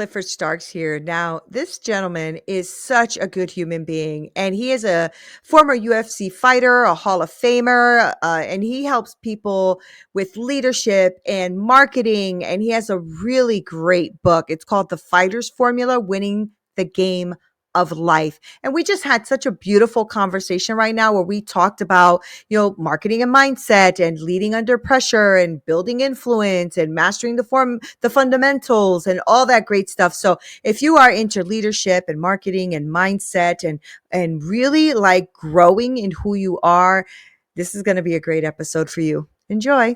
Clifford Starks here. Now, this gentleman is such a good human being, and he is a former UFC fighter, a Hall of Famer, and he helps people with leadership and marketing. And he has a really great book. It's called The Fighter's Formula: Winning the Game of Life. And we just had such a beautiful conversation right now where we talked about, marketing and mindset and leading under pressure and building influence and mastering the fundamentals and all that great stuff. So if you are into leadership and marketing and mindset and really like growing in who you are, this is going to be a great episode for you. Enjoy.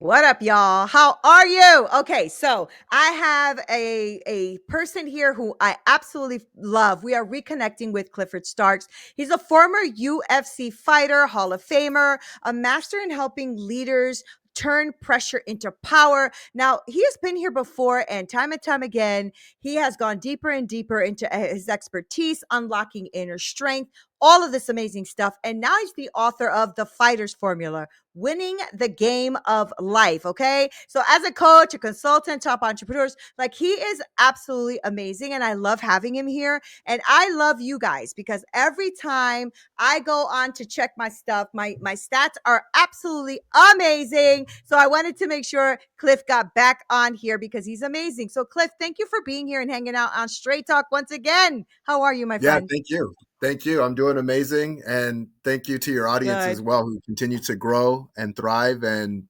What up, y'all? How are you? Okay, so I have a person here who I absolutely love. We are reconnecting with Clifford Starks. He's a former UFC fighter, Hall of Famer, a master in helping leaders turn pressure into power. Now, he has been here before, and time again, he has gone deeper and deeper into his expertise, unlocking inner strength, all of this amazing stuff. And now he's the author of The Fighter's Formula: Winning the Game of Life. Okay. So as a coach, a consultant, top entrepreneurs, like he is absolutely amazing. And I love having him here. And I love you guys because every time I go on to check my stuff, my stats are absolutely amazing. So I wanted to make sure Cliff got back on here because he's amazing. So Cliff, thank you for being here and hanging out on Straight Talk once again. How are you, my Yeah, friend? thank you. Thank you. I'm doing amazing. And thank you to your audience as Good. well, who continue to grow and thrive. And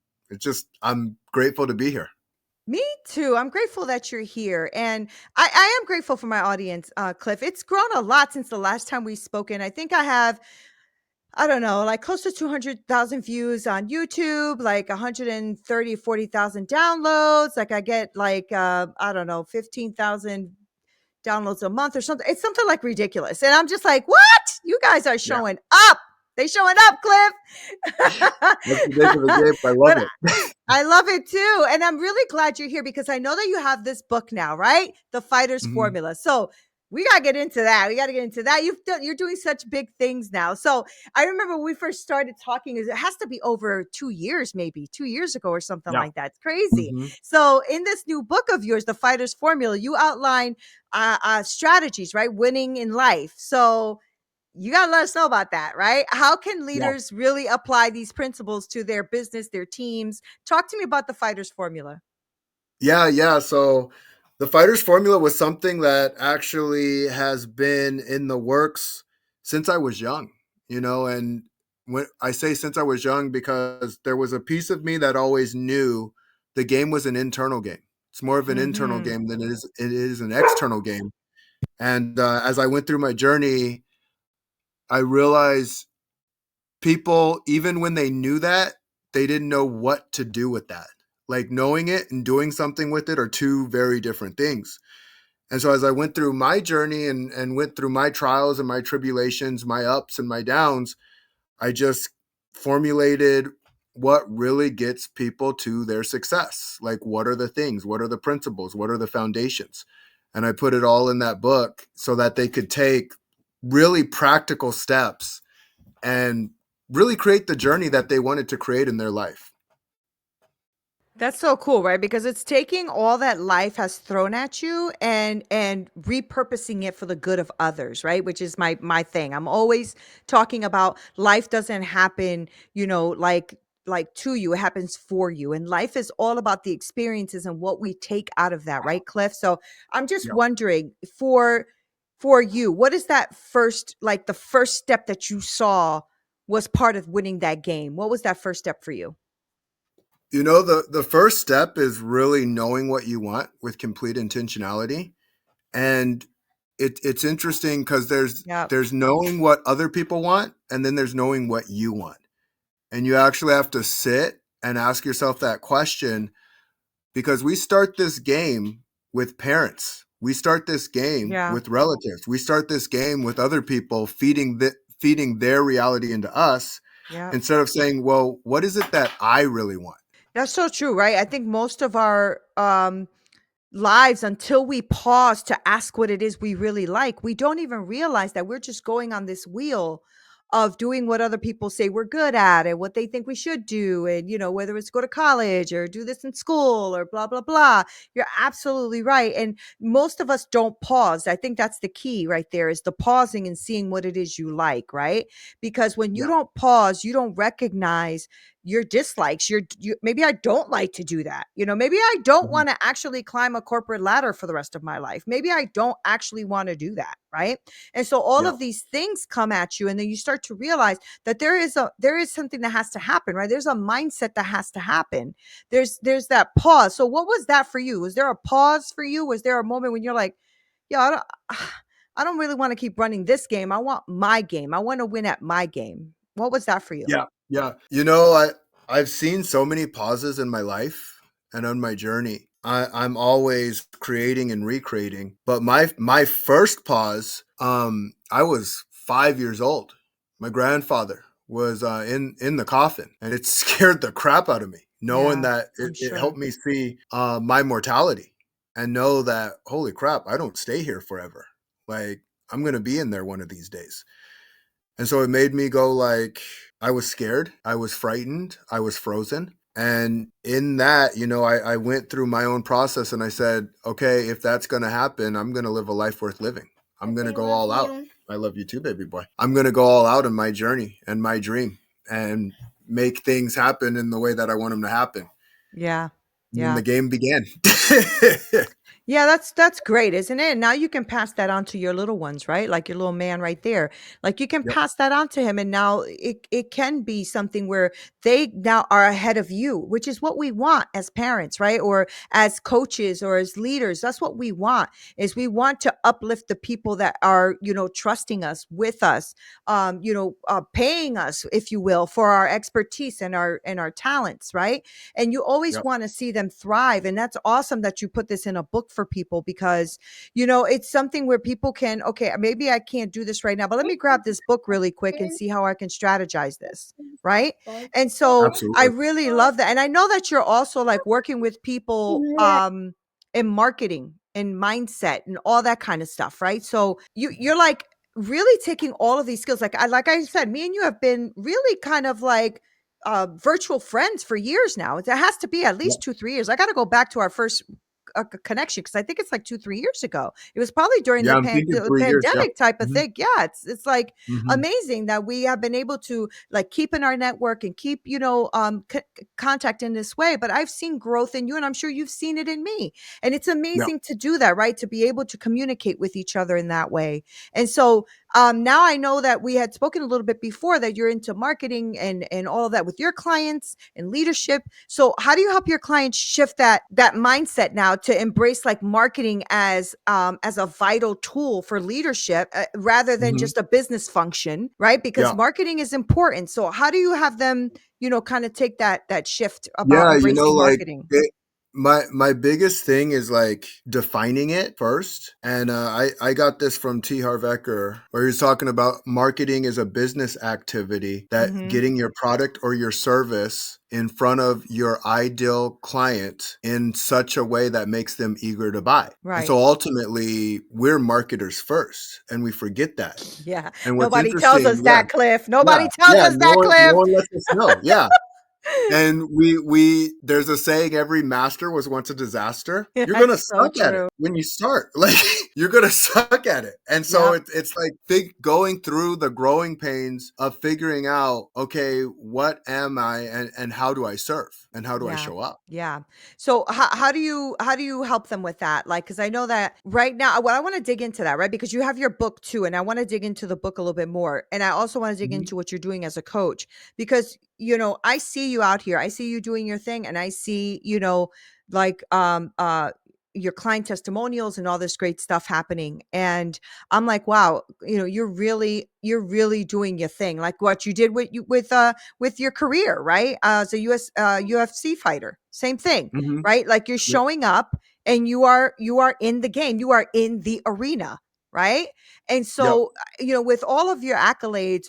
I'm grateful to be here. Me too. I'm grateful that you're here. And I am grateful for my audience, Cliff. It's grown a lot since the last time we spoke. And I think I have, I don't know, like close to 200,000 views on YouTube, like 130, 40,000 downloads. Like I get like, I don't know, 15,000 downloads a month or something. It's something like ridiculous. And I'm just like, what? You guys are Yeah. showing up. They showing up, Cliff. That's the name of the game. I love But it. I love it too. And I'm really glad you're here because I know that you have this book now, right? The Fighter's Mhm. Formula. So we got to get into that. We got to get into that. You're doing such big things now. So I remember when we first started talking, it has to be over 2 years, maybe 2 years ago or something Yeah. like that. It's crazy. Mhm. So in this new book of yours, The Fighter's Formula, you outline strategies, right? Winning in life. So you got to let us know about that, right? How can Yeah. leaders really apply these principles to their business, their teams? Talk to me about the fighter's formula. Yeah. Yeah. So the fighter's formula was something that actually has been in the works since I was young, and when I say since I was young, because there was a piece of me that always knew the game was an internal game. It's more of an internal Mhm. game than it is an external game. And as I went through my journey, I realized people, even when they knew that, they didn't know what to do with that. Like knowing it and doing something with it are two very different things. And so as I went through my journey and went through my trials and my tribulations, my ups and my downs, I just formulated what really gets people to their success. Like, what are the things? What are the principles? What are the foundations? And I put it all in that book so that they could take really practical steps and really create the journey that they wanted to create in their life. That's so cool, right? Because it's taking all that life has thrown at you and repurposing it for the good of others, right? Which is my thing. I'm always talking about life doesn't happen, like to you, it happens for you. And life is all about the experiences and what we take out of that, right, Cliff? So I'm just Yeah. wondering for you, what is that first, like the first step that you saw was part of winning that game? What was that first step for you? The first step is really knowing what you want with complete intentionality. And it's interesting because there's Yeah. there's knowing what other people want, and then there's knowing what you want. And you actually have to sit and ask yourself that question, because we start this game with parents. We start this game Yeah. with relatives. We start this game with other people feeding their reality into us, Yeah. instead of saying, well, what is it that I really want? That's so true, right? I think most of our lives, until we pause to ask what it is we really like, we don't even realize that we're just going on this wheel of doing what other people say we're good at and what they think we should do. And, whether it's go to college or do this in school or blah, blah, blah. You're absolutely right. And most of us don't pause. I think that's the key right there, is the pausing and seeing what it is you like, right? Because when you Yeah. don't pause, you don't recognize your dislikes. Maybe I don't like to do that. Maybe I don't Mhm. want to actually climb a corporate ladder for the rest of my life. Maybe I don't actually want to do that, right? And so all Yeah. of these things come at you, and then you start to realize that there is something that has to happen, right? There's a mindset that has to happen. There's that pause. So what was that for you? Was there a pause for you? Was there a moment when you're like, yeah, I don't really want to keep running this game. I want my game. I want to win at my game. What was that for you? Yeah. Yeah. I've seen so many pauses in my life and on my journey. I'm always creating and recreating. But my first pause, I was 5 years old. My grandfather was in the coffin, and it scared the crap out of me, knowing Yeah, that I'm it sure. helped me see my mortality and know that, holy crap, I don't stay here forever. Like, I'm gonna be in there one of these days. And so it made me go like, I was scared, I was frightened, I was frozen. And in that, I went through my own process and I said, okay, if that's going to happen, I'm going to live a life worth living. I'm going to go all out. I love you too, baby boy. I'm going to go all out in my journey and my dream and make things happen in the way that I want them to happen. Yeah. And then Yeah. the game began. Yeah, that's great, isn't it? And now you can pass that on to your little ones, right? Like your little man right there. Like you can Yep. pass that on to him, and now it can be something where they now are ahead of you, which is what we want as parents, right? Or as coaches or as leaders. That's what we want. Is we want to uplift the people that are, trusting us, with us, paying us, if you will, for our expertise and our talents, right? And you always Yep. want to see them thrive. And that's awesome that you put this in a book for people, because it's something where people can, okay, maybe I can't do this right now, but let me grab this book really quick and see how I can strategize this, right? And so I Absolutely. really love that. And I know that you're also like working with people in marketing and mindset and all that kind of stuff, right? So you're like really taking all of these skills. Like I said, me and you have been really kind of like virtual friends for years now. It has to be at Yep. least 2-3 years. I got to go back to our first connection, because I think it's like 2-3 years ago. It was probably during Yeah, I'm thinking the 3 years. Yeah. pandemic type of Hmm. thing. Yeah, it's like Hmm. amazing that we have been able to like keep in our network and keep contact in this way. But I've seen growth in you, and I'm sure you've seen it in me. And it's Yeah. amazing to do that, right? To be able to communicate with each other in that way. And so now I know that we had spoken a little bit before that you're into marketing and all of that with your clients and leadership. So how do you help your clients shift that mindset now to embrace like marketing as a vital tool for leadership, rather than Hmm. just a business function, right? Because Yeah. marketing is important. So how do you have them, kind of take that shift about Yeah, embracing like marketing? my biggest thing is like defining it first. And I got this from T. Harv Eker, where he's talking about marketing is a business activity that Hmm. getting your product or your service in front of your ideal client in such a way that makes them eager to buy. And Right. so ultimately, we're marketers first, and we forget that. Yeah. And what's Nobody tells interesting, us yeah, that, Cliff. yeah, Nobody tells yeah, us that, no Cliff. one lets us know. Yeah. And we there's a saying, every master was once a disaster. You're gonna That's so suck at it true. when you start. Like, you're gonna suck at it. And so Yep. it's like going through the growing pains of figuring out, okay, what am I, and how do I serve and how do I Yeah. show up? Yeah. So how do you help them with that? Like, cause I know that right now, well, I want to dig into that, right? Because you have your book too. And I want to dig into the book a little bit more. And I also want to dig Mhm. into what you're doing as a coach, because, I see you out here. I see you doing your thing, and I see, like, your client testimonials and all this great stuff happening. And I'm like, wow, you're really doing your thing. Like what you did with your career, right? As a UFC fighter, same thing, Mhm. right? Like you're Yep. showing up, and you are in the game, you are in the arena, right? And Yep. so, with all of your accolades,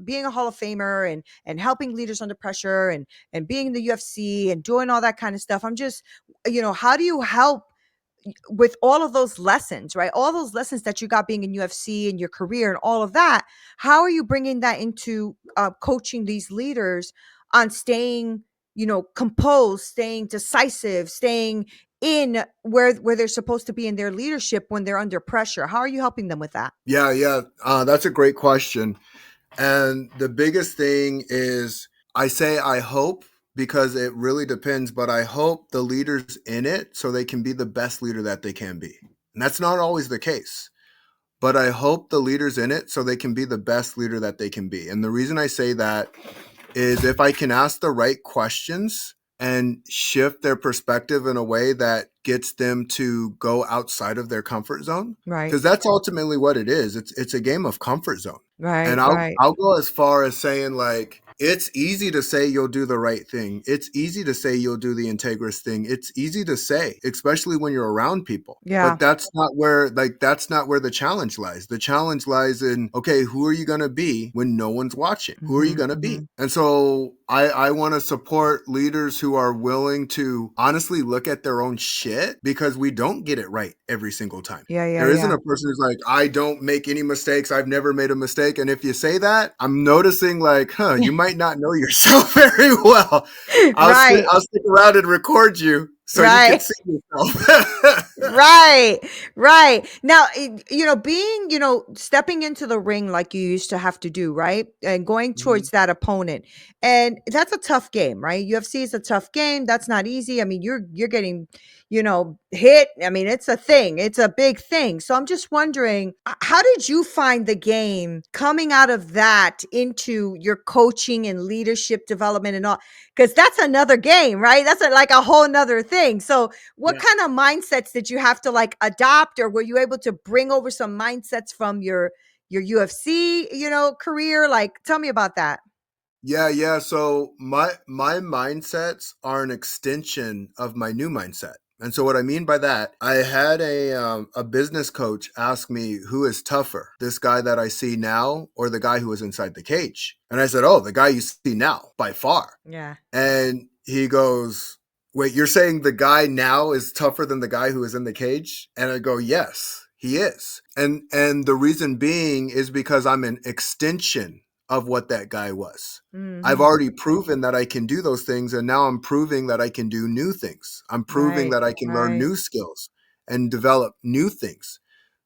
being a Hall of Famer and helping leaders under pressure and being in the UFC and doing all that kind of stuff, I'm just, how do you help with all of those lessons, right? All those lessons that you got being in UFC and your career and all of that. How are you bringing that into coaching these leaders on staying, composed, staying decisive, staying in where they're supposed to be in their leadership when they're under pressure? How are you helping them with that? Yeah, yeah. That's a great question. And the biggest thing is I say I hope because it really depends, but I hope the leaders in it so they can be the best leader that they can be. And that's not always the case. But I hope the leaders in it so they can be the best leader that they can be. And the reason I say that is if I can ask the right questions and shift their perspective in a way that gets them to go outside of their comfort zone, Right, because that's ultimately what it is. It's a game of comfort zone. And right, I'll right. I'll go as far as saying like it's easy to say you'll do the right thing. It's easy to say you'll do the integrous thing. It's easy to say, especially when you're around people. Yeah. But that's not where the challenge lies. The challenge lies in, okay, who are you going to be when no one's watching? Who are you Hmm. going to Hmm. be? And so I want to support leaders who are willing to honestly look at their own shit because we don't get it right every single time. Yeah, yeah, There isn't yeah. a person who's like, I don't make any mistakes. I've never made a mistake. And if you say that, I'm noticing like, you might not know yourself very well. Right, I'll stick around and record you so you can right. see yourself. Right, right. Now, being, stepping into the ring like you used to have to do, right? And going Mhm. towards that opponent. And that's a tough game, right? UFC is a tough game. That's not easy. I mean, you're getting, hit. I mean, it's a thing. It's a big thing. So I'm just wondering, how did you find the game coming out of that into your coaching and leadership development and all? Because that's another game, right? That's like a whole nother thing. So what Yeah. kind of mindsets did you have to like adopt, or were you able to bring over some mindsets from your UFC, career? Like, tell me about that. Yeah, yeah. So my mindsets are an extension of my new mindset. And so what I mean by that, I had a business coach ask me who is tougher, this guy that I see now or the guy who was inside the cage. And I said, "Oh, the guy you see now by far." Yeah. And he goes, "Wait, you're saying the guy now is tougher than the guy who is in the cage?" And I go, "Yes, he is." And the reason being is because I'm an extension of what that guy was. I've Hmm. already proven that I can do those things, and now I'm proving that I can do new things. I'm proving Right. that I can learn Right. new skills and develop new things.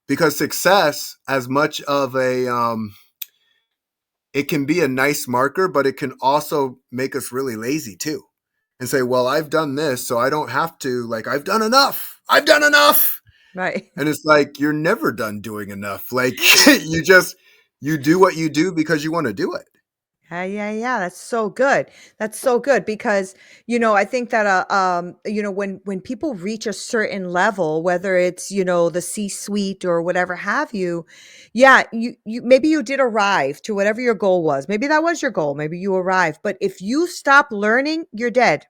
Because success, as much of it can be a nice marker, but it can also make us really lazy too. And say, well, I've done this, so I don't have to, like, I've done enough. I've done enough. Right. And it's like, you're never done doing enough. Like, you do what you do because you want to do it. Yeah, yeah, yeah. That's so good. That's so good because I think that when people reach a certain level, whether it's the C-suite or whatever have you, yeah, you maybe you did arrive to whatever your goal was. Maybe that was your goal. Maybe you arrived, but if you stop learning, you're dead.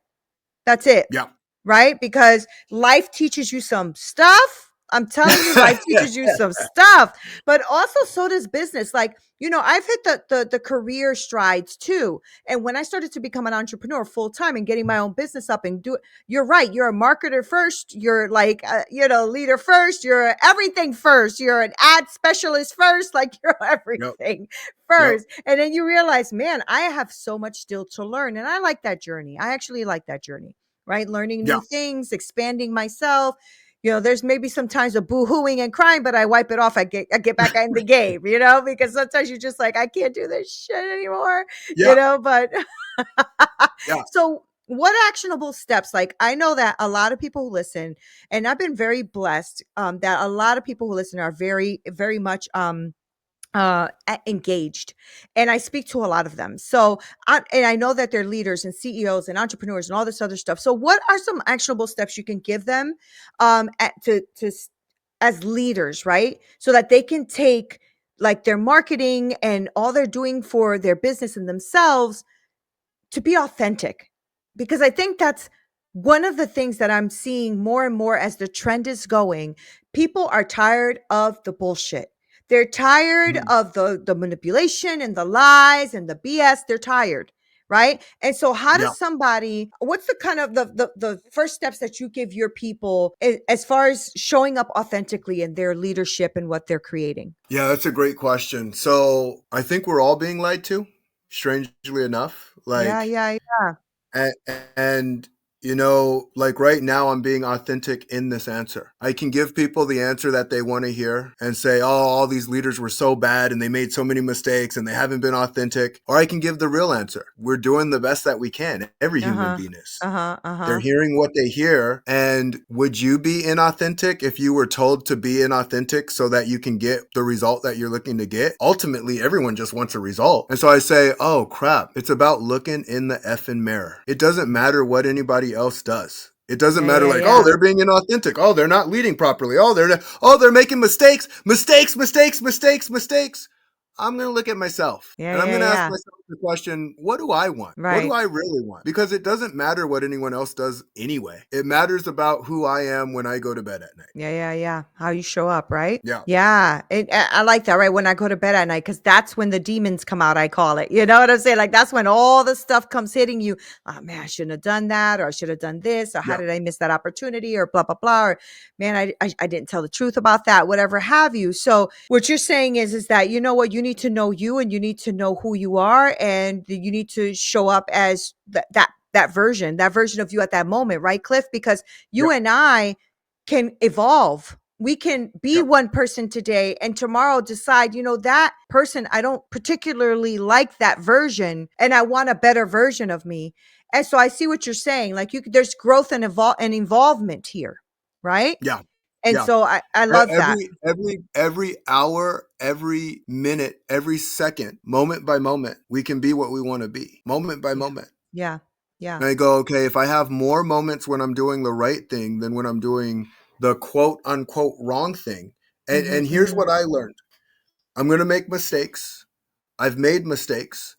That's it. Yeah. Right? Because life teaches you some stuff. I'm telling you, life teaches you some stuff, but also so does business. Like, I've hit the career strides too. And when I started to become an entrepreneur full time and getting my own business up and you're right. You're a marketer first. You're like, leader first. You're everything first. You're an ad specialist first. Like you're Yep. everything Yep. first. And then you realize, man, I have so much still to learn. And I like that journey. I actually like that journey, right? Learning Yeah. new things, expanding myself. There's maybe sometimes a boo-hooing and crying, but I wipe it off. I get back in the game, because sometimes you're just like, I can't do this shit anymore, Yeah. but Yeah. so what actionable steps? Like, I know that a lot of people who listen, and I've been very blessed, that a lot of people who listen are very, very much engaged, and I speak to a lot of them. So and I know that they're leaders and CEOs and entrepreneurs and all this other stuff. So what are some actionable steps you can give them as leaders, right? So that they can take like their marketing and all they're doing for their business and themselves to be authentic, because I think that's one of the things that I'm seeing more and more as the trend is going, people are tired of the bullshit. They're tired Mhm. of the manipulation and the lies and the BS. They're tired, right? And so, how Yeah. does somebody? What's the kind of the first steps that you give your people as far as showing up authentically in their leadership and what they're creating? Yeah, that's a great question. So I think we're all being lied to, strangely enough. Yeah, Like, yeah, yeah. and, and like right now, I'm being authentic in this answer. I can give people the answer that they want to hear and say, oh, all these leaders were so bad and they made so many mistakes and they haven't been authentic. Or I can give the real answer. We're doing the best that we can. Every Uh human huh. being is. Uh huh. Uh They're huh. hearing what they hear. And would you be inauthentic if you were told to be inauthentic so that you can get the result that you're looking to get? Ultimately, everyone just wants a result. And so I say, oh crap, it's about looking in the effing mirror. It doesn't matter what anybody else does. It doesn't Yeah, matter yeah, like, oh, yeah. they're being inauthentic. Oh, they're not leading properly. Oh, they're making mistakes, mistakes, mistakes, mistakes, mistakes. I'm going to look at myself Yeah, and I'm yeah, going to ask yeah. myself the question, what do I want? What do Right. I really want? Because it doesn't matter what anyone else does anyway. It matters about who I am when I go to bed at night. Yeah, yeah, yeah. How you show up, right? Yeah. Yeah. I like that, right? When I go to bed at night, because that's when the demons come out, I call it. You know what I'm saying? Like, that's when all the stuff comes hitting you. Oh, man, I shouldn't have done that, or I should have done this, or how Yeah. did I miss that opportunity, or blah, blah, blah, or man, I didn't tell the truth about that, whatever have you. So, what you're saying is that, you know what, you need to know you and you need to know who you are, and you need to show up as that version of you at that moment, right, Cliff? Because you Yep. and I can evolve. We can be Yep. one person today and tomorrow decide, that person, I don't particularly like that version and I want a better version of me. And so I see what you're saying. Like there's growth and involvement here, right? Yeah. And Yeah. so I love that. Every hour, every minute, every second, moment by moment, we can be what we want to be. Moment by Yeah. moment. Yeah. Yeah. And I go, okay, if I have more moments when I'm doing the right thing than when I'm doing the quote unquote wrong thing. And Mhm. here's Mhm. what I learned. I'm going to make mistakes. I've made mistakes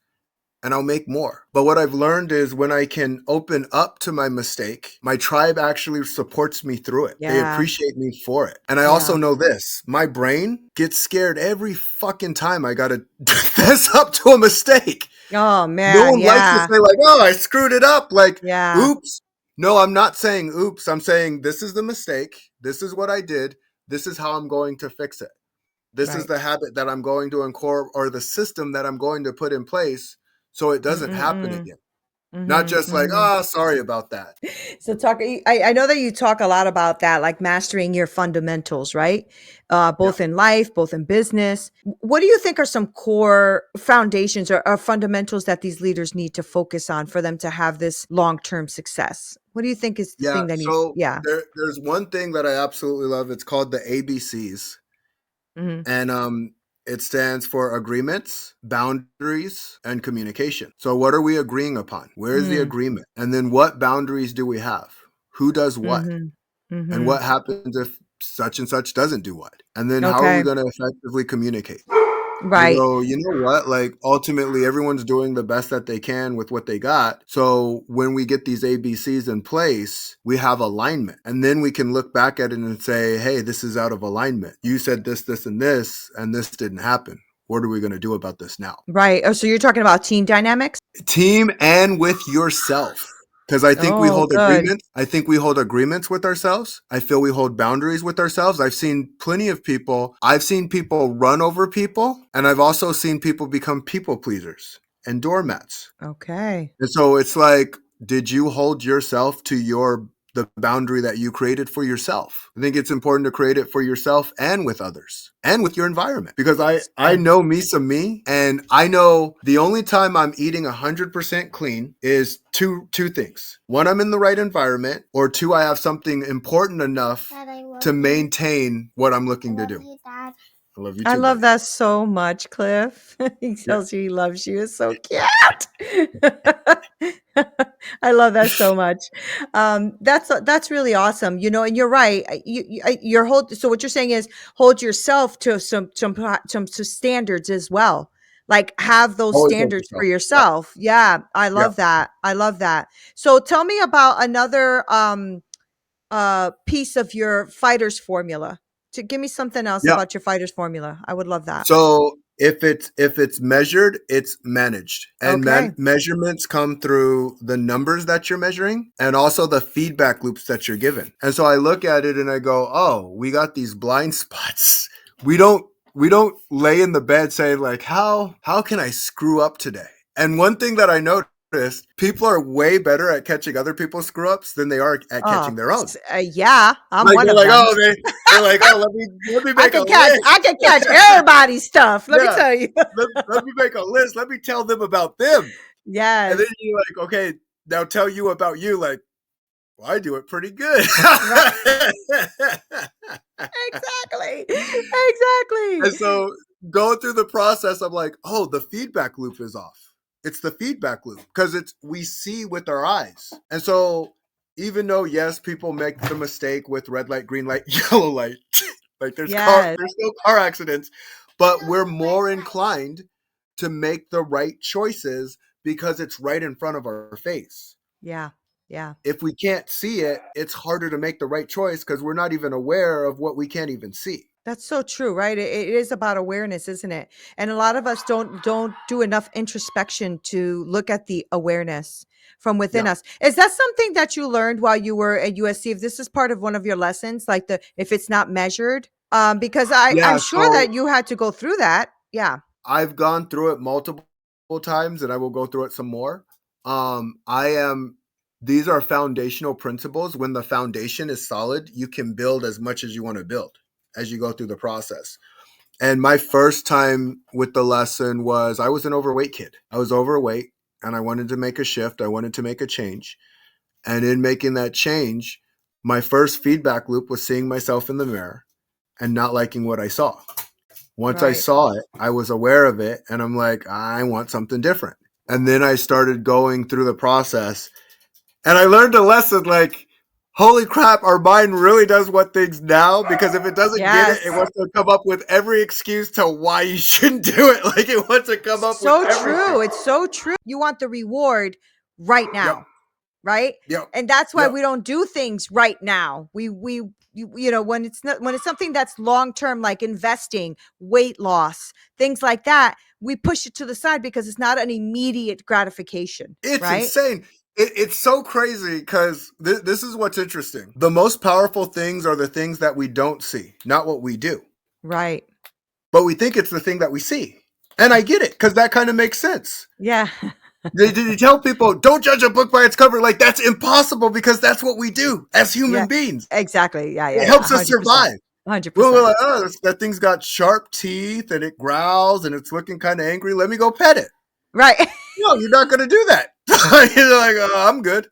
and I'll make more. But what I've learned is when I can open up to my mistake, my tribe actually supports me through it. They Yeah. appreciate me for it. And I also Yeah. know this, my brain gets scared every fucking time I got to fess up to a mistake. Oh No man, one likes to yeah. say like, "Oh, I screwed it up." Like, Yeah. "Oops." No, I'm not saying oops. I'm saying this is the mistake. This is what I did. This is how I'm going to fix it. This is Right. the habit that I'm going to incorporate or the system that I'm going to put in place so it doesn't happen Mm-mm-mm. again. Not Mhm. just like, Mhm. "Oh, sorry about that." So I know that you talk a lot about that, like mastering your fundamentals, right? Yeah. Both in life, both in business. What do you think are some core foundations or fundamentals that these leaders need to focus on for them to have this long-term success? What do you think is the Yeah, thing that needs? so Yeah. there's one thing that I absolutely love. It's called the ABCs. Hmm. And it stands for agreements, boundaries, and communication. So what are we agreeing upon? Where is the Mm. agreement? And then what boundaries do we have? Who does what? Hmm. And Hmm. what happens if such and such doesn't do what? And then how are we Okay. going to effectively communicate? I Right. go, you know what? Like ultimately everyone's doing the best that they can with what they got. So when we get these ABCs in place, we have alignment. And then we can look back at it and say, hey, this is out of alignment. You said this, and this didn't happen. What are we going to do about this now? Right. Oh, so you're talking about team dynamics? Team and with yourself. Because I think we Oh, hold good. agreements. I think we hold agreements with ourselves. I feel we hold boundaries with ourselves. I've seen plenty of people. I've seen people run over people, and I've also seen people become people pleasers and doormats. Okay. And so it's like, did you hold yourself to the boundary that you created for yourself? I think it's important to create it for yourself and with others and with your environment because I Smart. know me some me and I know the only time I'm eating 100% clean is two things. One, I'm in the right environment, or two, I have something important enough Dad, to maintain what I'm looking to do. You, Dad. I love you I too, love buddy. that so much, Cliff. He Yeah. tells you he loves you. It's so cute. I love that so much. That's really awesome. And you're right. So what you're saying is hold yourself to some standards as well. like have those Always help standards for yourself. Yep. yourself. Yeah, I Yep. love that. I love that. So tell me about another piece of your fighter's formula. To give me something else Yep. about your fighter's formula. I would love that. So if it's measured, it's managed, and Okay. measurements come through the numbers that you're measuring, and also the feedback loops that you're given. And so I look at it and I go, "Oh, we got these blind spots. We don't we don't lay in the bed saying like, how can I screw up today?" And one thing that I noticed, people are way better at catching other people's screw ups than they are at Oh, catching their own. yeah, I'm Like one they're of like, them. oh, they're like, oh, let me make a I list. can catch everybody's stuff. Let me Yeah. tell you. Let me make a list. Let me tell them about them. And then Yes. you're like, okay, now tell you about you. Like, well, I do it pretty good. Right. Exactly. And Exactly. so going through the process, I'm like, oh, the feedback loop is off. It's the feedback loop because it's we see with our eyes. And so even though yes, people make the mistake with red light, green light, yellow light, like Yes. there's no car accidents, but we're more inclined to make the right choices because it's right in front of our face. Yeah. Yeah. If we can't see it, it's harder to make the right choice because we're not even aware of what we can't even see. That's so true, right? It is about awareness, isn't it? And a lot of us don't do enough introspection to look at the awareness from within Yeah. us. Is that something that you learned while you were at USC? If this is part of one of your lessons, like the if it's not measured, because I'm Yeah. sure So that you had to go through that. Yeah. I've gone through it multiple times and I will go through it some more. I am These are foundational principles. When the foundation is solid, you can build as much as you want to build as you go through the process. And my first time with the lesson was I was an overweight kid. I was overweight and I wanted to make a shift. I wanted to make a change. And in making that change, my first feedback loop was seeing myself in the mirror and not liking what I saw. Once I Right. saw it, I was aware of it and I'm like, I want something different. And then I started going through the process and I learned a lesson like, holy crap, our mind really does want things now because if it doesn't get it, Yes. it wants to come up with every excuse to why you shouldn't do it. Like it wants to come up with So everything. true. It's so true. You want the reward right Yep. now. Right? Yep. And that's why Yep. we don't do things right now. You know, when it's not when it's something that's long term, like investing, weight loss, things like that, we push it to the side because it's not an immediate gratification, It's right? insane. It's so crazy because this is what's interesting. The most powerful things are the things that we don't see, not what we do. Right. But we think it's the thing that we see. And I get it because that kind of makes sense. Yeah. Did you tell people don't judge a book by its cover? Like that's impossible because that's what we do as Yeah. human beings. Exactly. Yeah, yeah, It yeah. helps us 100%. survive. Well, we're 100%. like, oh, that thing's got sharp teeth and it growls and it's looking kind of angry. Let me go pet it. Right. No, you're not going to do that. You're like, oh, I'm good.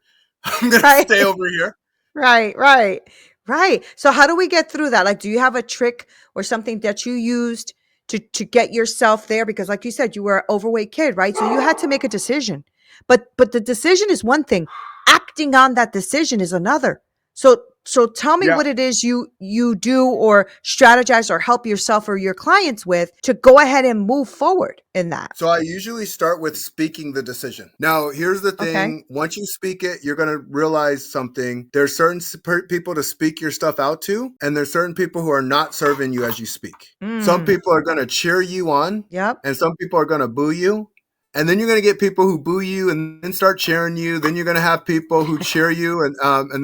I'm going to Right. stay over here. Right, right, right. So how do we get through that? Like, do you have a trick or something that you used to get yourself there? Because, like you said, you were an overweight kid, right? So you had to make a decision. But the decision is one thing. Acting on that decision is another. So tell me Yeah. what it is you do or strategize or help yourself or your clients with to go ahead and move forward in that. So I usually start with speaking the decision. Now, here's the Okay. thing. Once you speak it, you're going to realize something. There's certain people to speak your stuff out to, and there's certain people who are not serving you as you speak. Some Mm. people are going to cheer you on, Yep. and some people are going to boo you. And then you're going to get people who boo you and then start cheering you. Then you're going to have people who cheer you and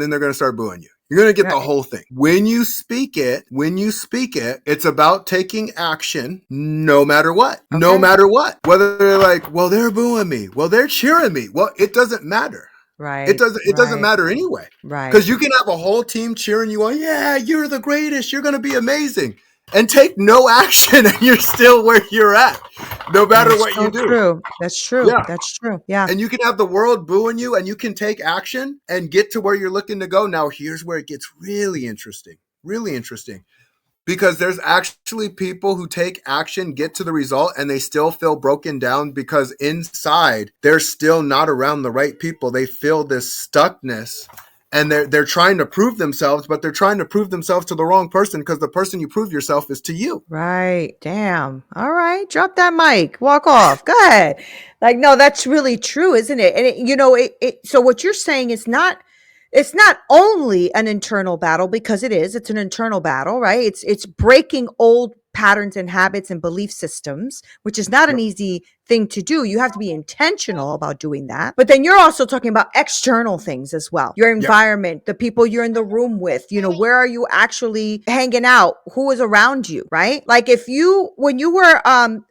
then they're going to start booing you. You're going to get the Right. whole thing. When you speak it, it's about taking action no matter what. No Okay. matter what. Whether they're like, well, they're booing me. Well, they're cheering me. Well, it doesn't matter. Right. It doesn't Right. matter anyway. Right. Because you can have a whole team cheering you on. Yeah, you're the greatest. You're going to be amazing. And take no action and you're still where you're at. No That matter is what you so do. true. That's true. Yeah. That's true. Yeah. And you can have the world booing you and you can take action and get to where you're looking to go. Now, here's where it gets really interesting. Really interesting. Because there's actually people who take action, get to the result, and they still feel broken down because inside they're still not around the right people. They feel this stuckness and they're trying to prove themselves, but they're trying to prove themselves to the wrong person, because the person you prove yourself is to you. Right. Damn. All right. Drop that mic. Walk off. Go ahead. Like, no, that's really true, isn't it? And so what you're saying is not, it's not only an internal battle, because it's an internal battle, right? It's breaking old patterns and habits and belief systems, which is not an Yep. easy thing to do. You have to be intentional about doing that. But then you're also talking about external things as well. Your Yep. environment, the people you're in the room with, where are you actually hanging out? Who is around you, right? Like when you were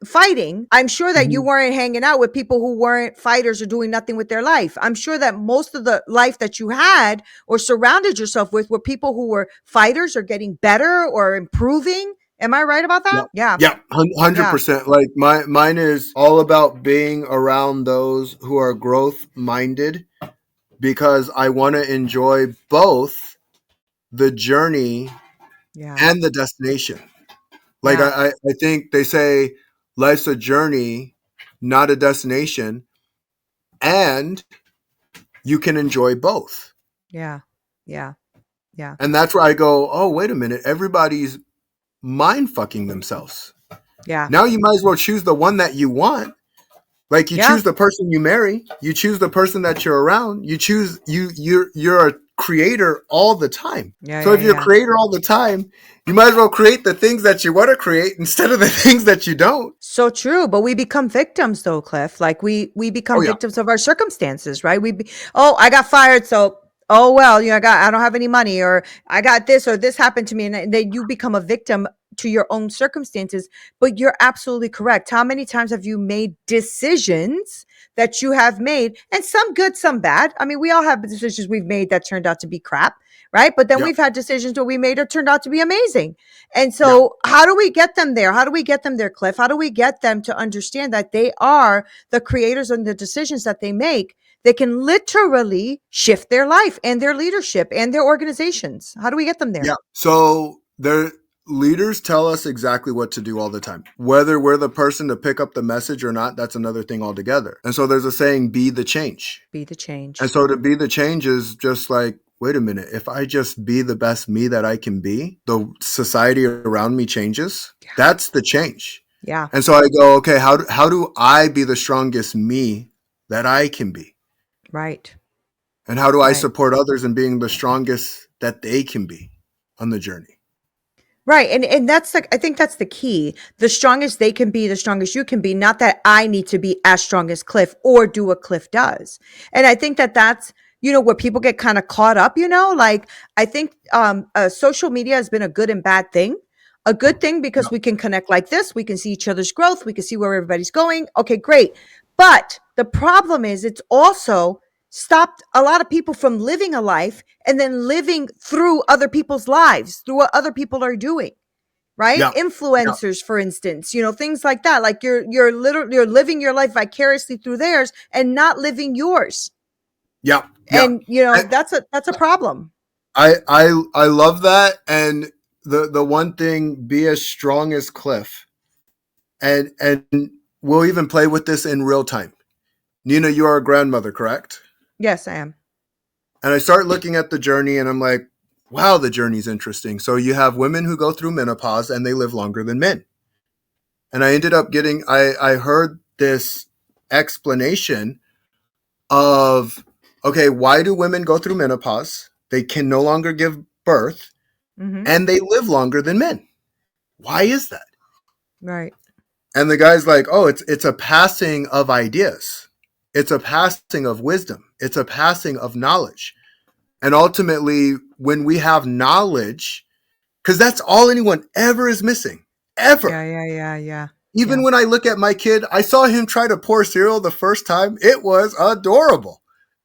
fighting, I'm sure that you Mhm. weren't hanging out with people who weren't fighters or doing nothing with their life. I'm sure that most of the life that you had or surrounded yourself with were people who were fighters or getting better or improving. Am I right about that? Yep. Yeah. Yeah, Yeah. 100%. Like mine is all about being around those who are growth minded, because I want to enjoy both the journey Yeah. and the destination. Like Yeah. I think they say life's a journey, not a destination, and you can enjoy both. Yeah. Yeah. Yeah. And that's where I go, oh, wait a minute, everybody's mind fucking themselves. Yeah. Now you might as well choose the one that you want. Like you Yeah. choose the person you marry, you choose the person that you're around, you choose you're a creator all the time. Yeah. So Yeah. if you're a Yeah. creator all the time, you might as well create the things that you want to create instead of the things that you don't. So true, but we become victims though, Cliff. Like we Oh become yeah. victims of our circumstances, right? Oh, I got fired, so oh well, I don't have any money, or I got this, or this happened to me, and then you become a victim to your own circumstances. But you're absolutely correct. How many times have you made decisions that you have made, and some good, some bad? I mean, we all have decisions we've made that turned out to be crap, right? But then Yeah. we've had decisions that we made that turned out to be amazing. And Yeah. so, how do we get them there? How do we get them there, Cliff? How do we get them to understand that they are the creators and the decisions that they make? They can literally shift their life and their leadership and their organizations. How do we get them there? Yeah. So their leaders tell us exactly what to do all the time. Whether we're the person to pick up the message or not, that's another thing altogether. And so there's a saying, be the change. Be the And change. so to be the change is just like, wait a minute, if I just be the best me that I can be, the society around me changes. Yeah. That's the change. Yeah. And so I go, okay, how do I be the strongest me that I can be? Right. And how do I Right. support others in being the strongest that they can be on the journey? Right. And that's like, I think that's the key. The strongest they can be, the strongest you can be, not that I need to be as strong as Cliff or do what Cliff does. And I think that that's, where people get kind of caught up, like I think social media has been a good and bad thing. A good thing because Yeah. we can connect like this, we can see each other's growth, we can see where everybody's going. Okay, great. But the problem is it's also stopped a lot of people from living a life and then living through other people's lives, through what other people are doing, right? Yeah. Yeah. Influencers, for instance, things like that. Like you're living your life vicariously through theirs and not living yours. Yeah. Yeah. And And that's a problem. I love that. And the one thing, be as strong as Cliff. And we'll even play with this in real time. Nina, you are a grandmother, correct? Yes, I am. And I start looking at the journey and I'm like, wow, the journey's interesting. So you have women who go through menopause and they live longer than men. And I ended up I heard this explanation of, okay, why do women go through menopause? They can no longer give birth Mm-hmm. and they live longer than men. Why is that? Right. And the guy's like, oh, it's a passing of ideas. It's a passing of wisdom. It's a passing of knowledge. And ultimately, when we have knowledge, because that's all anyone ever is missing, Yeah. ever. Yeah. Yeah. Yeah. Even Yeah. when I look at my kid, I saw him try to pour cereal the first time. It was adorable.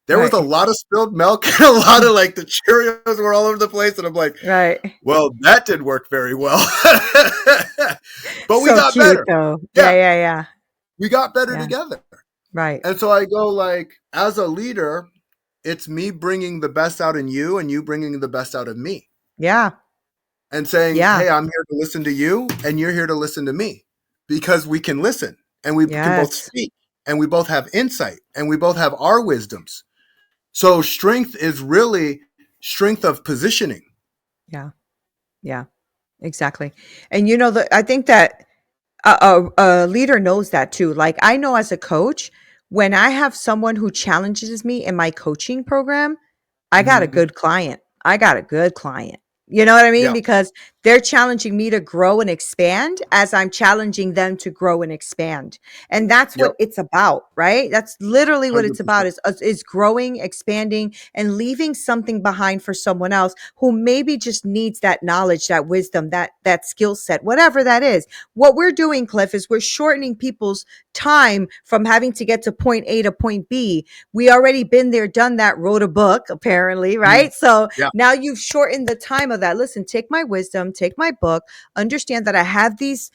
There was a Right. lot of spilled milk and a lot of like the Cheerios were all over the place. And I'm like, Right. well, that didn't work very well. But we So got cute better. though. Yeah. Yeah, Yeah. Yeah. we got better Yeah. together. Right. And so I go like, as a leader, it's me bringing the best out in you and you bringing the best out of me. Yeah. And saying, Yeah. hey, I'm here to listen to you and you're here to listen to me, because we can listen and we can both Yes. speak and we both have insight and we both have our wisdoms. So strength is really strength of positioning. Yeah. Yeah. Exactly. And I think that a leader knows that too. Like I know as a coach, when I have someone who challenges me in my coaching program, I got a Mhm. good client. I got a good client. You know what I mean? Yeah. Because they're challenging me to grow and expand as I'm challenging them to grow and expand. And that's Yep. what it's about, right? That's literally what it's about 100%. is growing, expanding and leaving something behind for someone else who maybe just needs that knowledge, that wisdom, that skill set, whatever that is. What we're doing, Cliff, is we're shortening people's time from having to get to point A to point B. We already been there, done that, wrote a book, apparently, Mhm. right? So Yeah. now you've shortened the time of that. Listen, take my wisdom, take my book, understand that I have these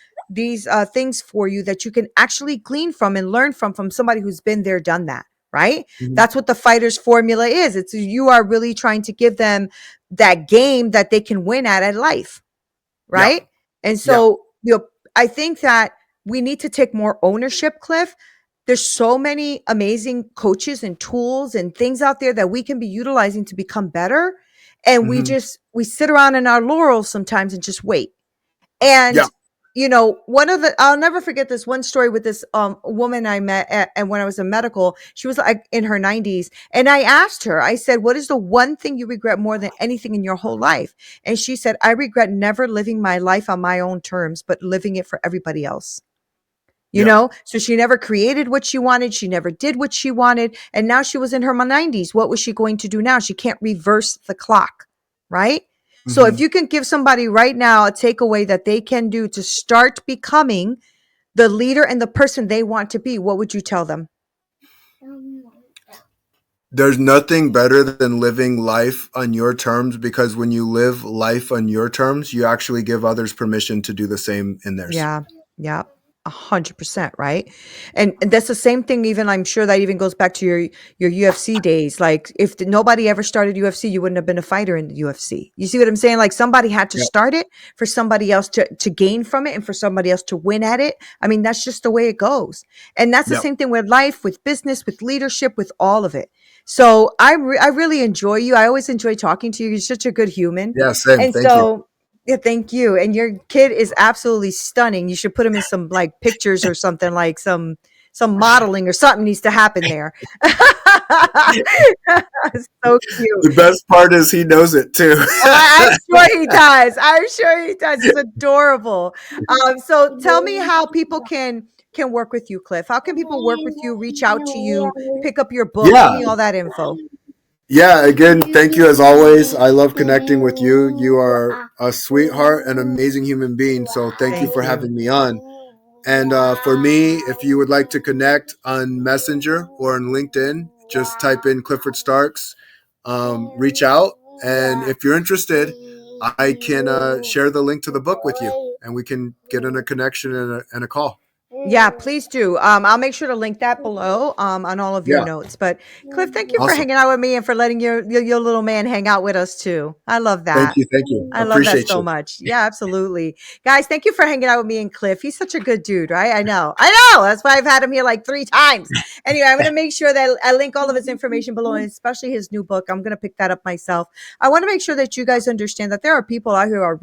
things for you that you can actually glean from and learn from somebody who's been there, done that, right? Mhm. That's what the fighter's formula is. It's you are really trying to give them that game that they can win at life, Yeah. right? And Yeah. so, I think that we need to take more ownership, Cliff. There's so many amazing coaches and tools and things out there that we can be utilizing to become better. And we Mhm. just we sit around in our laurels sometimes and just wait. Yeah. And one of the I'll never forget this one story with this woman I met and when I was in medical. She was like in her 90s, and I asked her, I said, what is the one thing you regret more than anything in your whole life? And she said, I regret never living my life on my own terms, but living it for everybody else. Yeah. So she never created what she wanted, she never did what she wanted, and now she was in her 90s. What was she going to do now? She can't reverse the clock, right? So if Mhm. you can give somebody right now a takeaway that they can do to start becoming the leader and the person they want to be, what would you tell them? There's nothing better than living life on your terms, because when you live life on your terms, you actually give others permission to do the same in theirs. Yeah. Yeah. 100%, right? And that's the same thing. Even I'm sure that even goes back to your UFC days. Like if nobody ever started UFC, you wouldn't have been a fighter in the UFC. You see what I'm saying? Like somebody had to Yep. start it for somebody else to gain from it and for somebody else to win at it. I mean, that's just the way it goes. And that's the Yep. same thing with life, with business, with leadership, with all of it. So I really enjoy you. I always enjoy talking to you. You're such a good human. Yeah. Same. And Thank you. so yeah, thank you. And your kid is absolutely stunning. You should put him in some like pictures or something, like some modeling or something needs to happen there. So cute. The best part is he knows it too. I'm sure he does. I'm sure he does. He's adorable. So tell me how people can work with you, Cliff. How can people work with you, reach out to you, pick up your book? Give Yeah. me all that info. Yeah. Again, thank you as always. I love connecting with you. You are a sweetheart, an amazing human being. So thank you Thank for you. having me on. And for me, if you would like to connect on Messenger or on LinkedIn, just type in Clifford Starks, reach out. And if you're interested, I can share the link to the book with you, and we can get in a connection and a call. Yeah, please do. I'll make sure to link that below on all of your Yeah. notes. But Cliff, thank you for Awesome. hanging out with me and for letting your little man hang out with us too. I love Thank that. you. Thank you. I love that Appreciate so you. much. Yeah, absolutely. Guys, thank you for hanging out with me and Cliff. He's such a good dude, right? I know. I know. That's why I've had him here like 3 times. Anyway, I'm going to make sure that I link all of his information below, and especially his new book. I'm going to pick that up myself. I want to make sure that you guys understand that there are people out here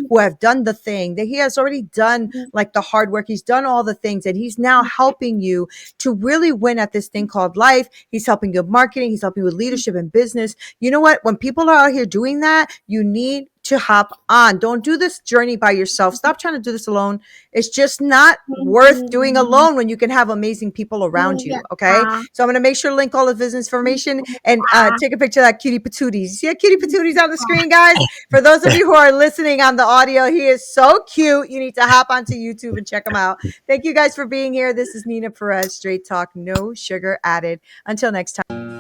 who have done the thing, that he has already done like the hard work. He's done all the things, and he's now helping you to really win at this thing called life. He's helping you with marketing. He's helping you with leadership and business. You know what? When people are out here doing that, you need to hop on. Don't do this journey by yourself. Stop trying to do this alone. It's just not worth doing alone when you can have amazing people around you. Okay. So I'm going to make sure to link all of his information and take a picture of that cutie patooties. You see that cutie patooties on the screen, guys? For those of you who are listening on the audio, he is so cute. You need to hop onto YouTube and check him out. Thank you guys for being here. This is Nina Perez, Straight Talk, no sugar added. Until next time.